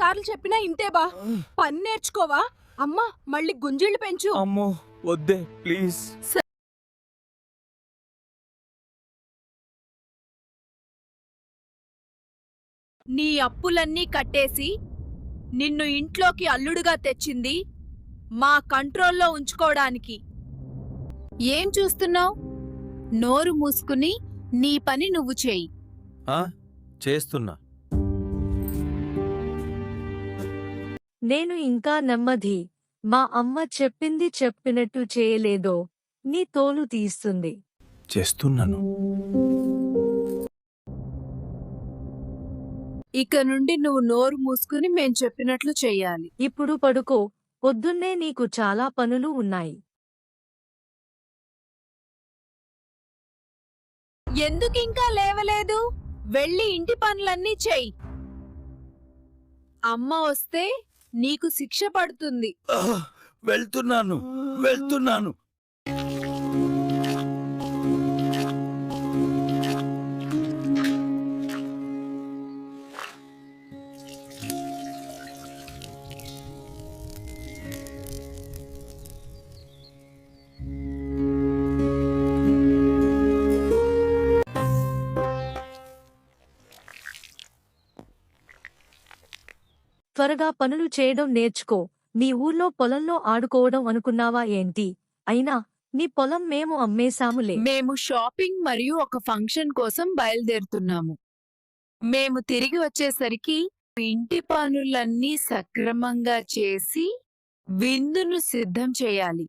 ఎన్నిసార్లు చెప్పినా ఇంతే బా. పని నేర్చుకోవా? అమ్మా మళ్ళీ గుంజీళ్ళు పెంచు. అమ్మో వద్దే ప్లీజ్. నీ అప్పులన్నీ కట్టేసి నిన్ను ఇంట్లోకి అల్లుడుగా తెచ్చింది మా కంట్రోల్లో ఉంచుకోవడానికి. ఏం చూస్తున్నావ్? నోరు మూసుకుని నీ పని నువ్వు చేయి. చేస్తున్నా. నేను ఇంకా నెమ్మది. మా అమ్మ చెప్పింది చెప్పినట్టు చేయలేదో నీ తోలు తీస్తుంది. చేస్తున్నాను. ఇక నుండి నువ్వు నోరు మూసుకుని మేం చెప్పినట్లు చెయ్యాలి. ఇప్పుడు పడుకో, పొద్దున్నే నీకు చాలా పనులు ఉన్నాయి. ఎందుకింకా లేవలేదు? వెళ్ళి ఇంటి పనులన్నీ చెయ్యి. అమ్మ వస్తే నీకు శిక్ష పడుతుంది. వెళ్తున్నాను. త్వరగా పనులు చేయడం నేర్చుకో. నీ ఊర్లో పొలంలో ఆడుకోవడం అనుకున్నావా ఏంటి? అయినా నీ పొలం మేము అమ్మేశాములే. మేము షాపింగ్ మరియు ఒక ఫంక్షన్ కోసం బయలుదేరుతున్నాము. మేము తిరిగి వచ్చేసరికి ఇంటి పనులన్నీ సక్రమంగా చేసి విందును సిద్ధం చేయాలి.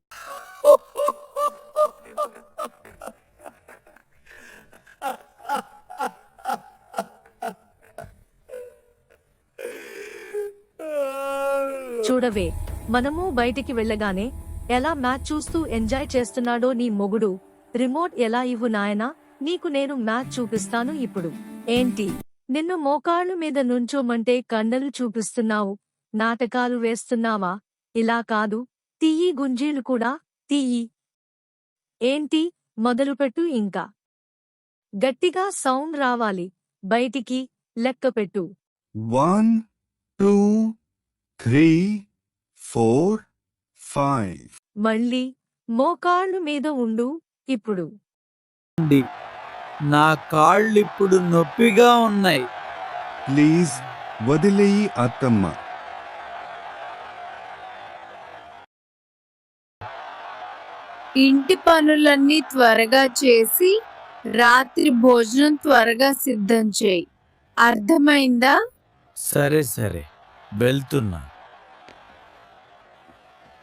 చూడవే, మనము బయటికి వెళ్ళగానే ఎలా మ్యాచ్ చూస్తూ ఎంజాయ్ చేస్తున్నాడో నీ మొగుడు. రిమోట్ ఎలా ఇవ్వు నాయనా, నీకు నేను మ్యాచ్ చూపిస్తాను ఇప్పుడు. ఏంటి, నిన్ను మోకాళ్ళు మీద నుంచోమంటే కండలు చూపిస్తున్నావు? నాటకాలు వేస్తున్నావా? ఇలా కాదు, తీయి గుంజీలు కూడా తీయి. ఏంటి, మొదలుపెట్టు. ఇంకా గట్టిగా సౌండ్ రావాలి. బయటికి లెక్కపెట్టు. 1 2 3 4 5. మళ్ళీ మోకాళ్ళు మీద ఉండు. ఇప్పుడు నా కాళ్ళిప్పుడు నొప్పిగా ఉన్నాయి. ప్లీజ్ వదిలేయి అత్తమ్మ. ఇంటి పనులన్నీ త్వరగా చేసి రాత్రి భోజనం త్వరగా సిద్ధం చేయి. అర్థమైందా? సరే వెళ్తున్నా.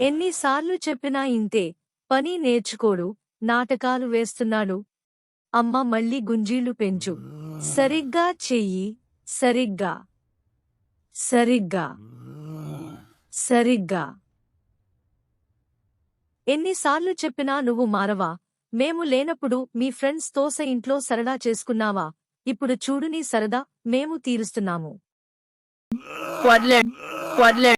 ఎన్నిసార్లు చెప్పినా ఇంతే. పని నేర్చుకోడు, నాటకాలు వేస్తున్నాడు. అమ్మ మళ్ళీ గుంజీలు పెంచు. సరిగ్గా చెయ్యి. సరిగ్గా. ఎన్నిసార్లు చెప్పినా నువ్వు మారవా? మేము లేనప్పుడు మీ ఫ్రెండ్స్ తోస ఇంట్లో సరదా చేసుకున్నావా? ఇప్పుడు చూడు నీ సరదా మేము తీరుస్తున్నాము. వదలండి.